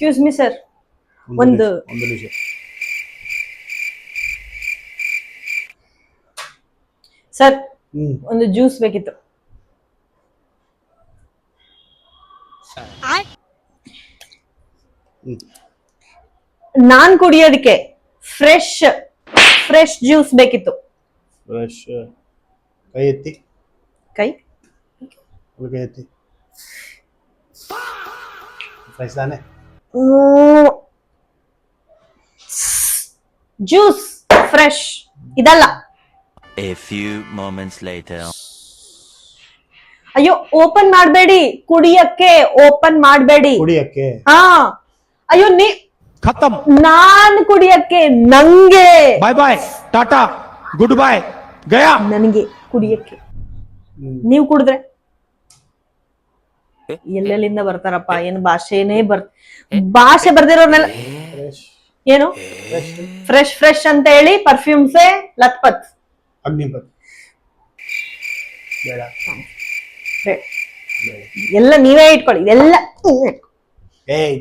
Excuse me sir, ಒಂದು ಒಂದು ನಿಮಿಷ. ಸರ್ ಒಂದು ಜ್ಯೂಸ್ ಬೇಕಿತ್ತು. ನಾನ್ ಕುಡಿಯೋದಕ್ಕೆ ಫ್ರೆಶ್ ಫ್ರೆಶ್ ಜ್ಯೂಸ್ ಬೇಕಿತ್ತು. ಫ್ರೆಶ್. ಕೈ ಎತ್ತಿ. ಕೈ ಎತ್ತಿ. ಫ್ರೆಶ್ ತಾನೆ? ಜ್ಯೂಸ್ ಫ್ರೆಶ್ ಇದಲ್ಲ. A few moments later. ಅಯ್ಯೋ ಓಪನ್ ಮಾಡಬೇಡಿ, ಕುಡಿಯಕ್ಕೆ ಓಪನ್ ಮಾಡಬೇಡಿ. ಕುಡಿಯಕ್ಕೆ? ಹಾ. ಅಯ್ಯೋ ಖತಮ್. ನಾನ್ ಕುಡಿಯಕ್ಕೆ, ನಂಗೆ ಬಾಯ್ ಬಾಯ್ ಟಾಟಾ ಗುಡ್ ಬಾಯ್ ಗಯಾ. ನನಗೆ ಕುಡಿಯಕ್ಕೆ. ನೀವು ಕುಡಿದ್ರೆ ಎಲ್ಲೆಲ್ಲಿಂದ ಬರ್ತಾರಪ್ಪ, ಏನು ಭಾಷೆನೇ ಭಾಷೆ ಬರ್ದಿರೋರ್ನೆಲ್ಲ ಏನು ಫ್ರೆಶ್ ಫ್ರೆಶ್ ಅಂತ ಹೇಳಿ ಪರ್ಫ್ಯೂಮ್ಸೇ ಲತ್ಪತ್ ಅಗ್ನಿಪತ್ ಬೇಡ. ಎಲ್ಲ ನೀವೇ ಇಟ್ಕೊಳ್ಳಿ, ಇದೆಲ್ಲ ಏಯ್